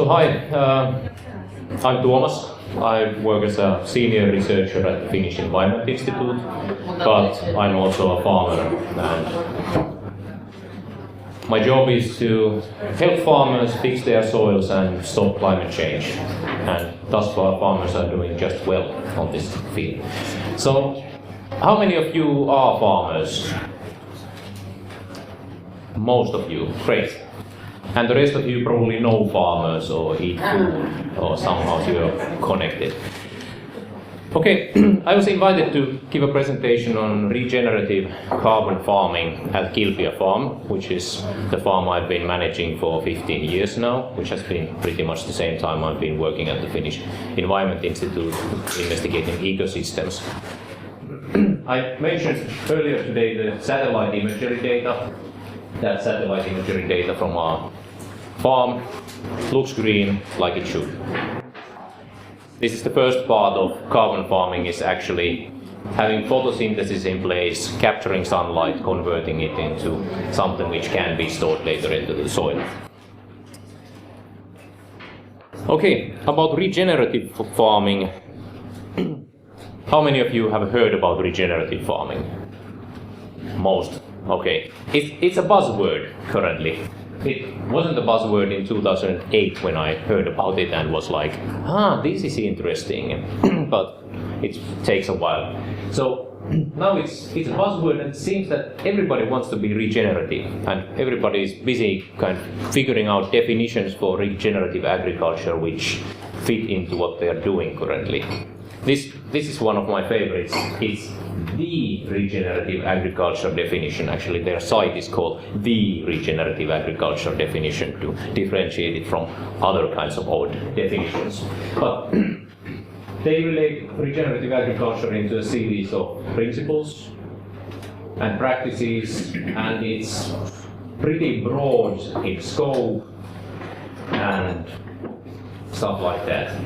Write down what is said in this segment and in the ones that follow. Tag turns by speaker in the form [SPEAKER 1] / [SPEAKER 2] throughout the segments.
[SPEAKER 1] Hi, I'm Tuomas. I work as a senior researcher at the Finnish Environment Institute, but I'm also a farmer. And my job is to help farmers fix their soils and stop climate change. And thus far, farmers are doing just well on this field. So, how many of you are farmers? Most of you, great. And the rest of you probably know farmers or eat food or somehow you're connected. Okay, I was invited to give a presentation on regenerative carbon farming at Kilpia Farm, which is the farm I've been managing for 15 years now, which has been pretty much the same time I've been working at the Finnish Environment Institute investigating ecosystems. I mentioned earlier today the satellite imagery data. That satellite imagery data from our farm looks green like it should. This is the first part of carbon farming, is actually having photosynthesis in place, capturing sunlight, converting it into something which can be stored later into the soil. Okay, about regenerative farming. How many of you have heard about regenerative farming? Most. Okay, it's a buzzword currently. It wasn't a buzzword in 2008 when I heard about it and was like, this is interesting, but it takes a while. So now it's a buzzword, and it seems that everybody wants to be regenerative, and everybody is busy kind of figuring out definitions for regenerative agriculture which fit into what they are doing currently. This is one of my favorites. It's the regenerative agriculture definition. Actually, their site is called the regenerative agriculture definition to differentiate it from other kinds of old definitions. But they relate regenerative agriculture into a series of principles and practices, and it's pretty broad in scope and stuff like that.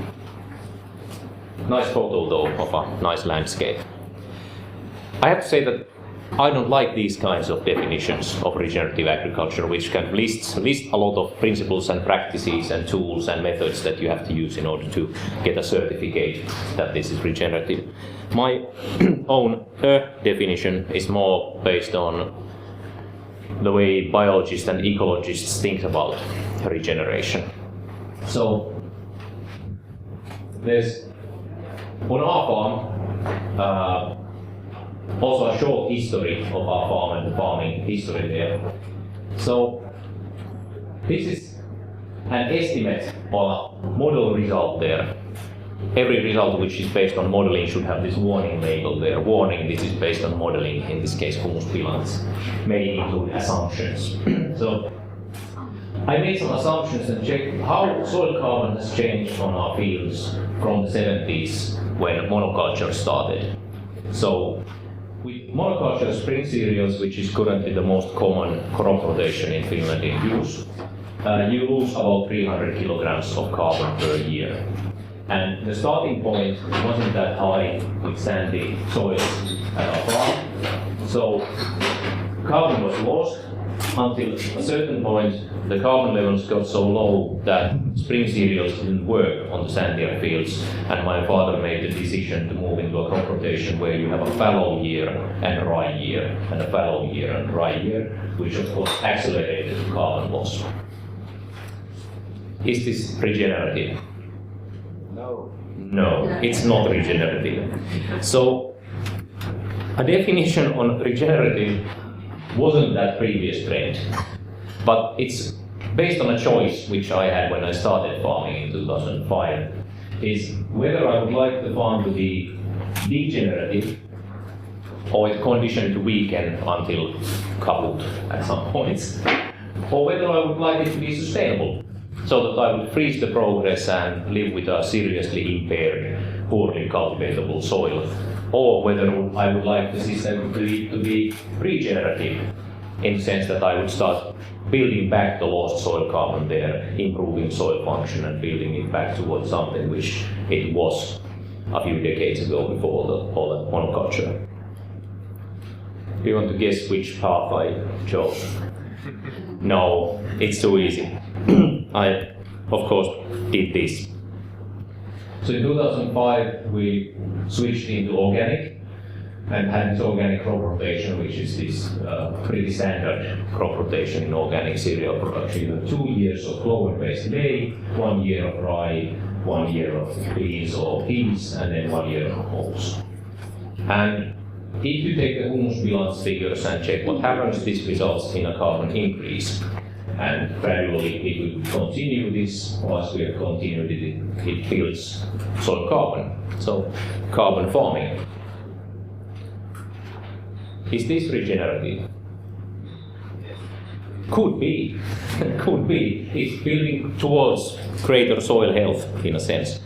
[SPEAKER 1] Nice photo though of a nice landscape. I have to say that I don't like these kinds of definitions of regenerative agriculture, which can list a lot of principles and practices and tools and methods that you have to use in order to get a certificate that this is regenerative. My own definition is more based on the way biologists and ecologists think about regeneration. So there's on our farm also a short history of our farm and the farming history there. So this is an estimate or a model result there. Every result which is based on modeling should have this warning label there. Warning, this is based on modeling, in this case humus bilans, may include assumptions. So I made some assumptions and checked how soil carbon has changed on our fields from the 70s when monoculture started. So with monoculture spring cereals, which is currently the most common crop rotation in Finland in use, you lose about 300 kilograms of carbon per year. And the starting point wasn't that high with sandy soils at our farm. So carbon was lost until a certain point. The carbon levels got so low that spring cereals didn't work on the sandier fields, and my father made the decision to move into a crop rotation where you have a fallow year and a dry year, and a fallow year and a dry year, which of course accelerated the carbon loss. Is this regenerative? No, it's not regenerative. So a definition on regenerative wasn't that previous trend, but it's based on a choice which I had when I started farming in 2005, is whether I would like the farm to be degenerative or with condition to weaken until kaput at some points, or whether I would like it to be sustainable, so that I would freeze the progress and live with a seriously impaired, poorly cultivatable soil, or whether I would like the system to be regenerative, in the sense that I would start building back the lost soil carbon there, improving soil function and building it back towards something which it was a few decades ago before all that monoculture. Do you want to guess which path I chose? No, it's too easy. I of course, did this. So in 2005, we switched into organic and had this organic crop rotation, which is this pretty standard crop rotation in organic cereal production. You have 2 years of clover-based hay, 1 year of rye, 1 year of beans or peas, and then 1 year of oats. And if you take the humus balance figures and check what happens, this results in a carbon increase. And gradually, if we continue this, or as we have continued it builds soil carbon. So, carbon farming. Is this regenerative? Could be. Could be. It's building towards greater soil health, in a sense.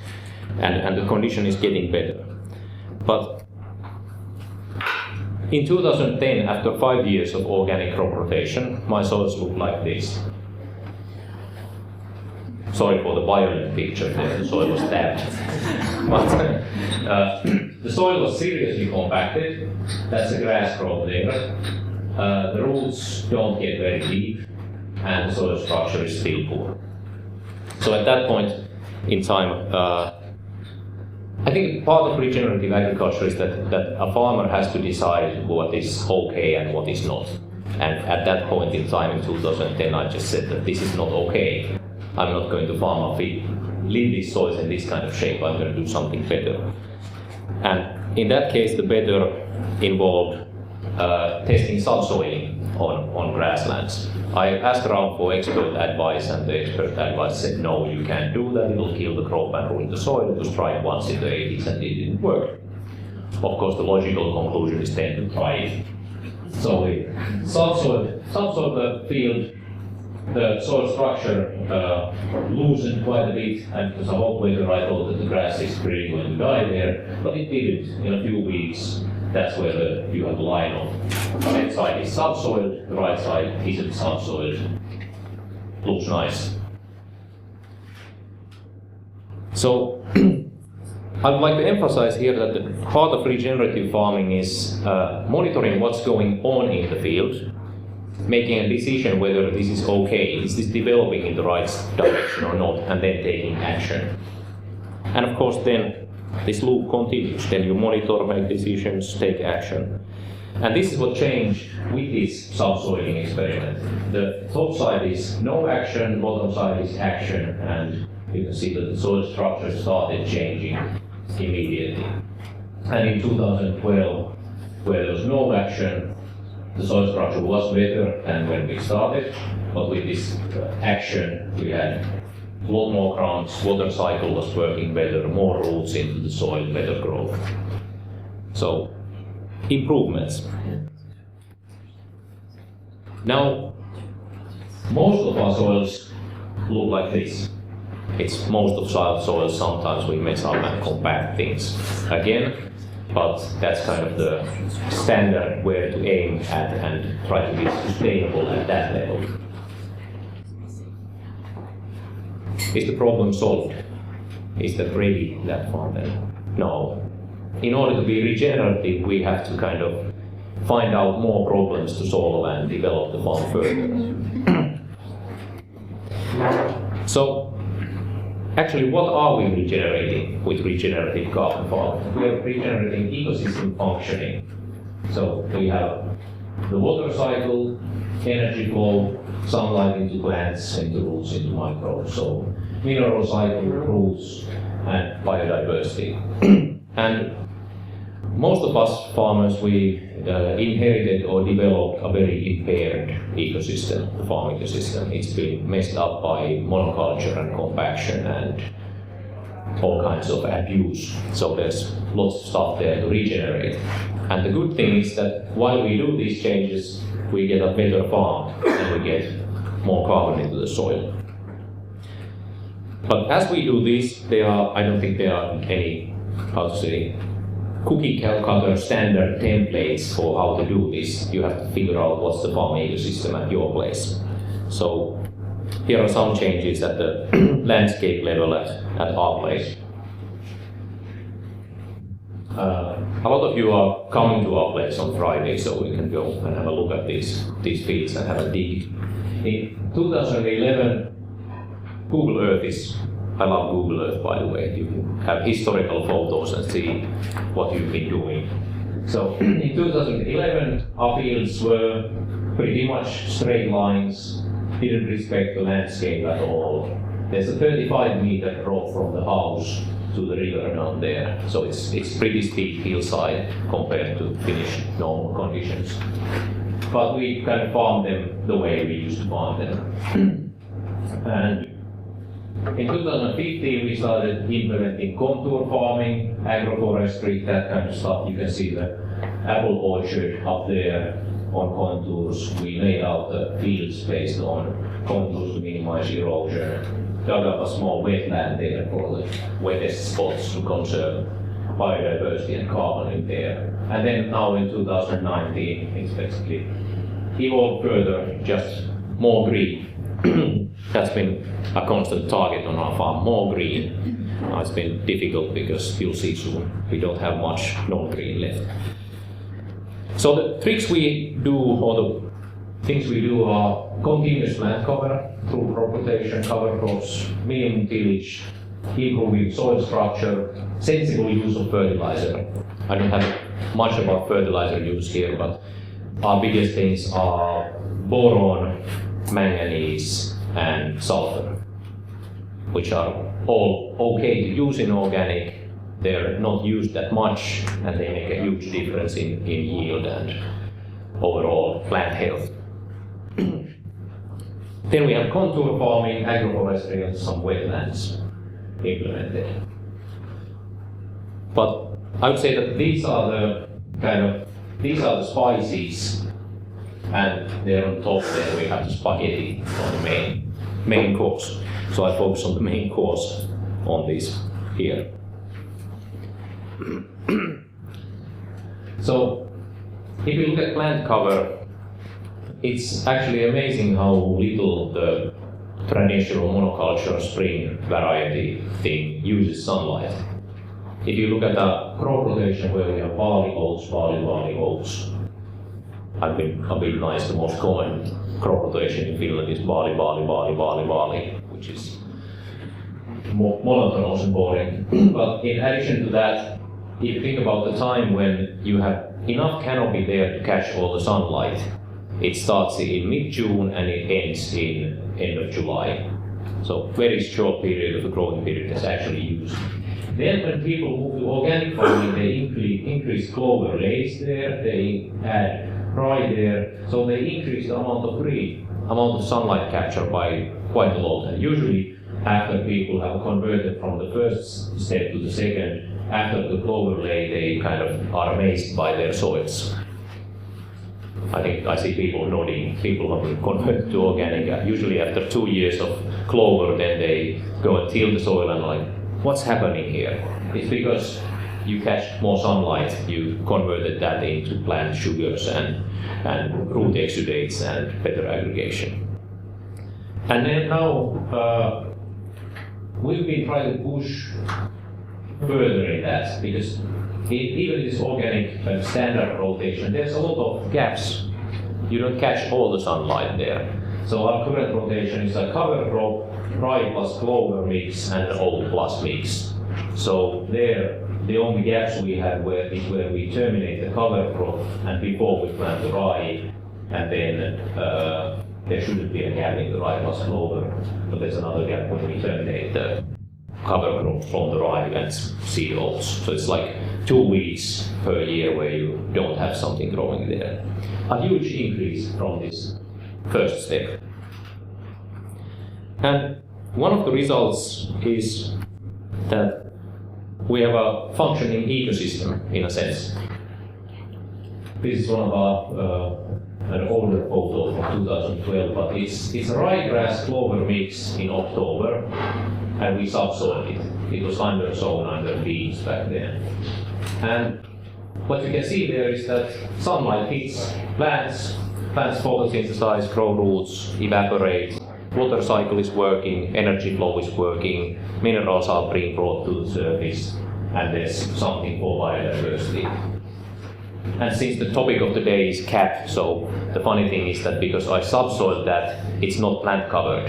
[SPEAKER 1] And the condition is getting better. But in 2010, after 5 years of organic crop rotation, my soils look like this. Sorry for the violent picture there, the soil was tapped. But the soil was seriously compacted. That's a grass crop there. The roots don't get very deep, and the soil structure is still poor. So at that point in time, I think part of regenerative agriculture is that a farmer has to decide what is okay and what is not. And at that point in time in 2010, I just said that this is not okay. I'm not going to farm or leave these soils in this kind of shape. I'm going to do something better. And in that case, the better involved testing subsoiling on grasslands. I asked around for expert advice, and the expert advice said, no, you can't do that, it'll kill the crop and ruin the soil. It was tried once in the 80s and it didn't work. Of course, the logical conclusion is then to try it. So we subsoiled the field, the soil structure loosened quite a bit, and because of hot weather, I thought that the grass is really going to die there, but it didn't. In a few weeks, that's where you have the line of the left side is subsoiled, the right side isn't subsoiled. Looks nice. So, I would like to emphasize here that the part of regenerative farming is monitoring what's going on in the field, making a decision whether this is okay, is this developing in the right direction or not, and then taking action. And of course then this loop continues, then you monitor, make decisions, take action. And this is what changed with this subsoiling experiment. The top side is no action, bottom side is action, and you can see that the soil structure started changing immediately. And in 2012, where there was no action, the soil structure was better than when we started, but with this action we had a lot more crowns, water cycle was working better, more roots into the soil, better growth. So, improvements. Now, most of our soils look like this. It's most of soils, sometimes we mess up and compact things again, but that's kind of the standard where to aim at and try to be sustainable at that level. Is the problem solved? Is that really that far then? No. In order to be regenerative, we have to kind of find out more problems to solve and develop the farm further. So, actually, what are we regenerating with regenerative carbon farming? We are regenerating ecosystem functioning. So, we have the water cycle, energy flow, sunlight into plants, into roots, into microbes. So, mineral cycle, roots, and biodiversity. And most of us farmers, we inherited or developed a very impaired ecosystem, the farm ecosystem. It's been messed up by monoculture and compaction and all kinds of abuse. So there's lots of stuff there to regenerate. And the good thing is that while we do these changes, we get a better farm and we get more carbon into the soil. But as we do this, I don't think there are any, cookie cutter standard templates for how to do this. You have to figure out what's the farm ecosystem at your place. So here are some changes at the landscape level at our place. A lot of you are coming to our place on Friday, so we can go and have a look at these fields and have a dig. In 2011, Google Earth is, I love Google Earth by the way. You can have historical photos and see what you've been doing. So in 2011 our fields were pretty much straight lines, didn't respect the landscape at all. There's a 35-meter drop from the house to the river down there, so it's pretty steep hillside compared to Finnish normal conditions. But we kind of farmed them the way we used to farm them. And in 2015 we started implementing contour farming, agroforestry, that kind of stuff. You can see the apple orchard up there on contours. We laid out the fields based on contours to minimize erosion. Dug up a small wetland there for the wettest spots to conserve biodiversity and carbon in there. And then now in 2019 it's basically evolved further, just more green. That's been a constant target on our farm, more green. It's been difficult because you'll see soon we don't have much non-green left. So the tricks we do, or the things we do, are continuous plant cover through crop rotation, cover crops, minimum tillage, improving soil structure, sensible use of fertilizer. I don't have much about fertilizer use here, but our biggest things are boron, manganese, and sulfur, which are all okay to use in organic. They're not used that much, and they make a huge difference in yield and overall plant health. Then we have contour farming, agroforestry, and some wetlands implemented. But I would say that these are the spices, and there on top there we have the spaghetti on the main course. So I focus on the main course on this here. So if you look at plant cover, it's actually amazing how little the traditional monoculture spring variety thing uses sunlight. If you look at the crop rotation where we have barley, oats, barley, oats, I've been a bit nice, the most common crop rotation in Finland is barley, which is more monotonous and boring. But in addition to that, if you think about the time when you have enough canopy there to catch all the sunlight, it starts in mid-June and it ends in end of July. So very short period of the growing period is actually used. Then when people move to organic farming, they increase clover lays there, they add rye there, so they increase the amount of sunlight capture by quite a lot. And usually after people have converted from the first step to the second, after the clover lay, they kind of are amazed by their soils. I think I see people nodding. People have been converted to organic. Usually after 2 years of clover, then they go and till the soil and like, what's happening here? It's because you catch more sunlight, you converted that into plant sugars and root exudates and better aggregation. And then now we've been trying to push further in that, because even this organic standard rotation, there's a lot of gaps. You don't catch all the sunlight there. So our current rotation is a cover crop, rye plus clover mix, and oat plus mix. So there, the only gaps we have is where we terminate the cover crop and before we plant the rye, and then there shouldn't be a gap in the rye plus clover, but there's another gap when we terminate the cover crop from the rye and seed oats. So it's like 2 weeks per year where you don't have something growing there. A huge increase from this first step. And one of the results is that we have a functioning ecosystem in a sense. This is one of our an older photo from 2012, but it's a ryegrass clover mix in October, and we subsoiled it. It was undersown under beans back then. And what you can see there is that sunlight hits plants photosynthesize, grow roots, evaporate, water cycle is working, energy flow is working, minerals are being brought to the surface, and there's something for biodiversity. And since the topic of the day is cap, so the funny thing is that because I subsoiled that, it's not plant covered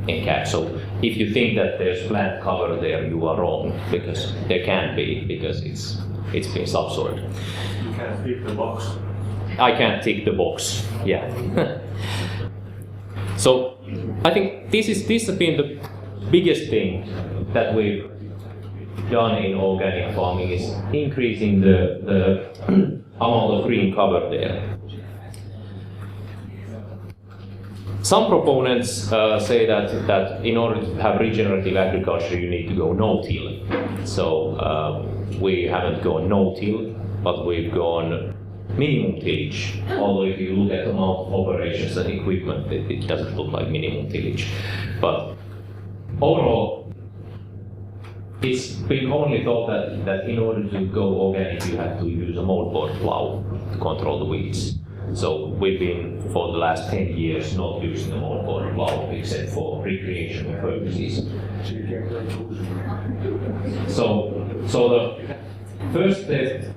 [SPEAKER 1] in cap. So if you think that there's plant cover there, you are wrong, because there can't be, because it's been subsoiled.
[SPEAKER 2] You can't tick the box.
[SPEAKER 1] I can't tick the box, yeah. So I think this has been the biggest thing that we've done in organic farming, is increasing the amount of green cover there. Some proponents say that in order to have regenerative agriculture you need to go no-till. So we haven't gone no-till, but we've gone minimum tillage. Although if you look at the amount of operations and equipment, it doesn't look like minimum tillage. But overall, it's been commonly thought that in order to go organic you have to use a moldboard plow to control the weeds. So we've been, for the last 10 years, not using a moldboard plow except for recreational purposes. So the first step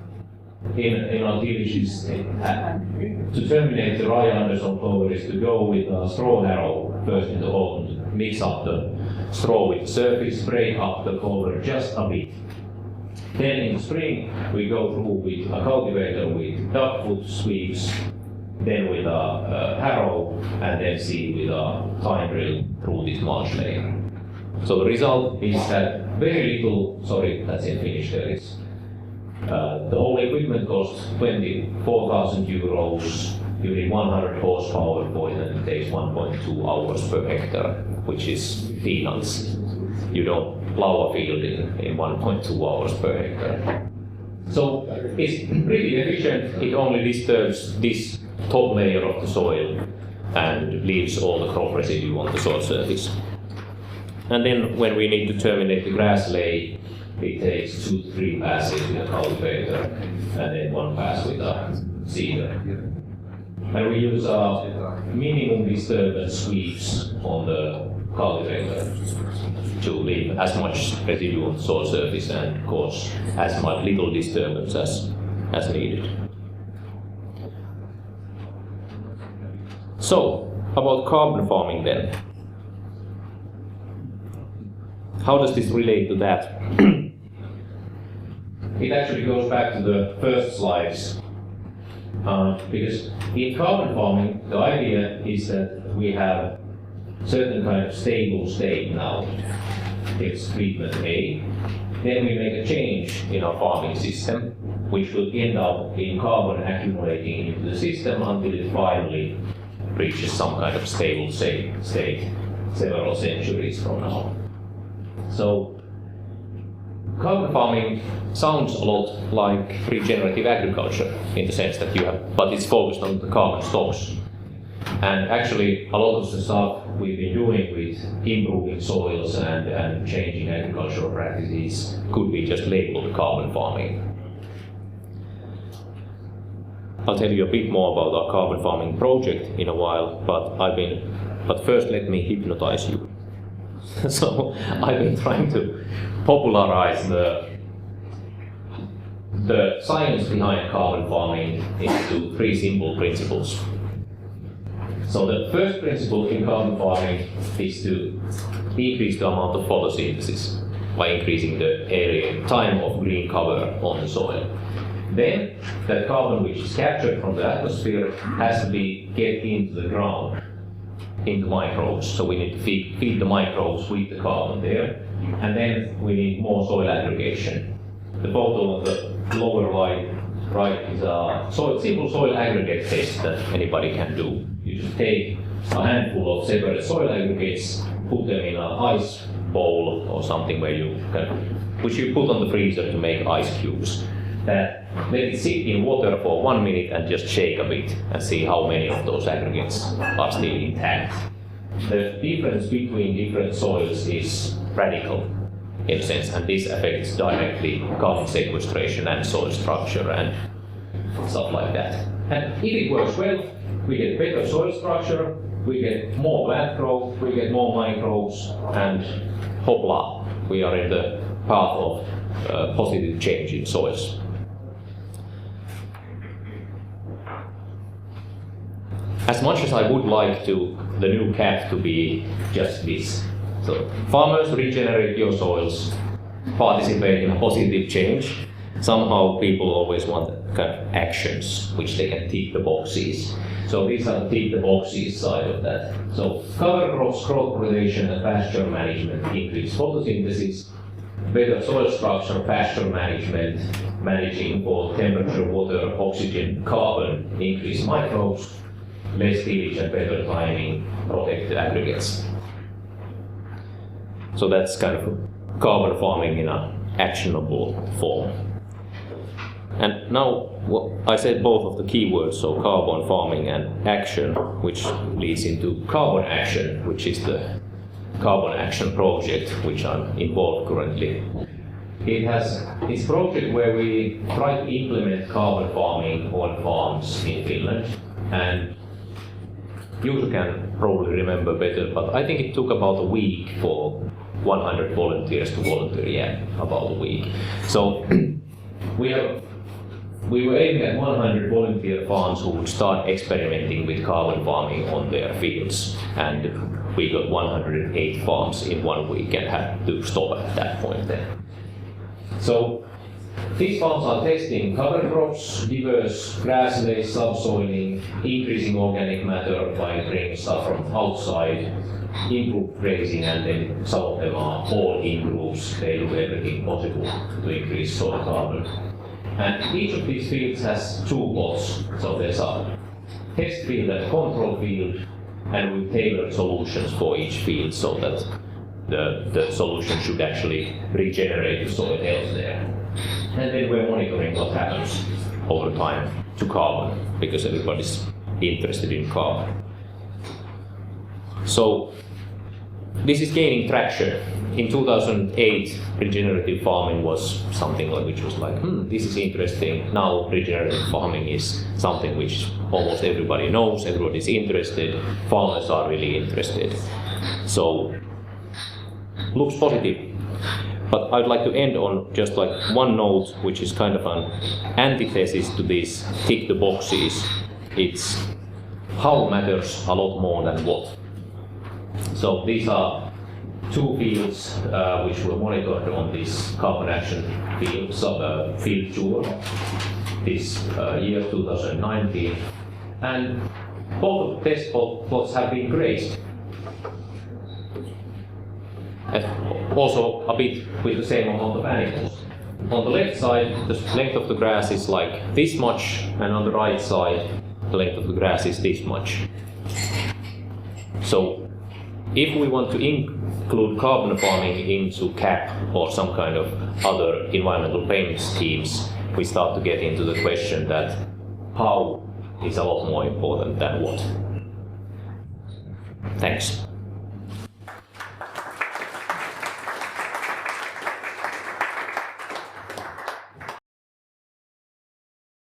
[SPEAKER 1] in our tillage is to terminate the rye Anderson plover is to go with a straw harrow first in the autumn, mix up the straw with the surface, break up the clover just a bit. Then in the spring we go through with a cultivator with duckfoot sweeps, then with a harrow, and then seed with a time drill through this mulch layer. So the result is that very little, sorry, that's in Finnish there is. The whole equipment costs 24,000 euros. You need 100 horsepower for it, and it takes 1.2 hours per hectare, which is peanuts. You don't plow a field in 1.2 hours per hectare. So it's pretty efficient. It only disturbs this top layer of the soil and leaves all the crop residue on the soil surface. And then when we need to terminate the grass lay, it takes 2 to 3 passes with a cultivator and then 1 pass with a seeder. And we use minimum disturbance sweeps on the cultivator to leave as much residue on the soil surface and cause as much little disturbance as needed. So, about carbon farming then. How does this relate to that? It actually goes back to the first slides, because in carbon farming the idea is that we have certain kind of stable state now. It's treatment A, then we make a change in our farming system, which will end up in carbon accumulating into the system until it finally reaches some kind of stable state several centuries from now. So carbon farming sounds a lot like regenerative agriculture in the sense that you have, but it's focused on the carbon stocks. And actually a lot of the stuff we've been doing with improving soils and changing agricultural practices could be just labeled carbon farming. I'll tell you a bit more about our carbon farming project in a while, but first let me hypnotize you. So I've been trying to popularize the science behind carbon farming into 3 simple principles. So the first principle in carbon farming is to increase the amount of photosynthesis by increasing the area, time of green cover on the soil. Then that carbon which is captured from the atmosphere has to get into the ground, into microbes. So we need to feed the microbes with the carbon there. And then we need more soil aggregation. The photo on the lower right is a simple soil aggregate test that anybody can do. You just take a handful of separate soil aggregates, put them in an ice bowl or something which you put on the freezer to make ice cubes. Let it sit in water for 1 minute and just shake a bit and see how many of those aggregates are still intact. The difference between different soils is radical in a sense, and this affects directly carbon sequestration and soil structure and stuff like that. And if it works well, we get better soil structure, we get more plant growth, we get more microbes, and hopla, we are in the path of positive change in soils. As much as I would like the new CAP to be just this, So farmers regenerate your soils, participate in a positive change. Somehow people always want kind of actions which they can tick the boxes. So these are the tick the boxes side of that. So cover crops, crop rotation and pasture management increase photosynthesis, better soil structure, pasture management, managing for temperature, water, oxygen, carbon, increase microbes, less tillage and better timing, protect the aggregates. So that's kind of carbon farming in an actionable form. And now I said both of the keywords, so carbon farming and action, which leads into carbon action, which is the carbon action project which I'm involved currently. It's a project where we try to implement carbon farming on farms in Finland, and you can probably remember better, but I think it took about a week for 100 volunteers to volunteer, about a week. So we were aiming at 100 volunteer farms who would start experimenting with carbon farming on their fields, and we got 108 farms in 1 week and had to stop at that point then. So these farms are testing cover crops, diverse grasslays, subsoiling, increasing organic matter by bringing stuff from outside, improved grazing, and then some of them are all in groups. They do everything possible to increase soil carbon. And each of these fields has two plots. So there's a test field and control field, and we tailored solutions for each field so that the solution should actually regenerate the soil health there. And then we're monitoring what happens over time to carbon, because everybody's interested in carbon. So this is gaining traction. In 2008, regenerative farming was something which was like, this is interesting. Now regenerative farming is something which almost everybody knows, everybody's interested, farmers are really interested. So looks positive. But I'd like to end on just like one note, which is kind of an antithesis to this tick the boxes. It's how matters a lot more than what. So these are two fields which were monitored on this carbon action field tour this year 2019, and both of the test plots have been grazed. And also a bit with the same amount of animals. On the left side, the length of the grass is like this much, and on the right side, the length of the grass is this much. So if we want to include carbon farming into CAP or some kind of other environmental payment schemes, we start to get into the question that how is a lot more important than what. Thanks.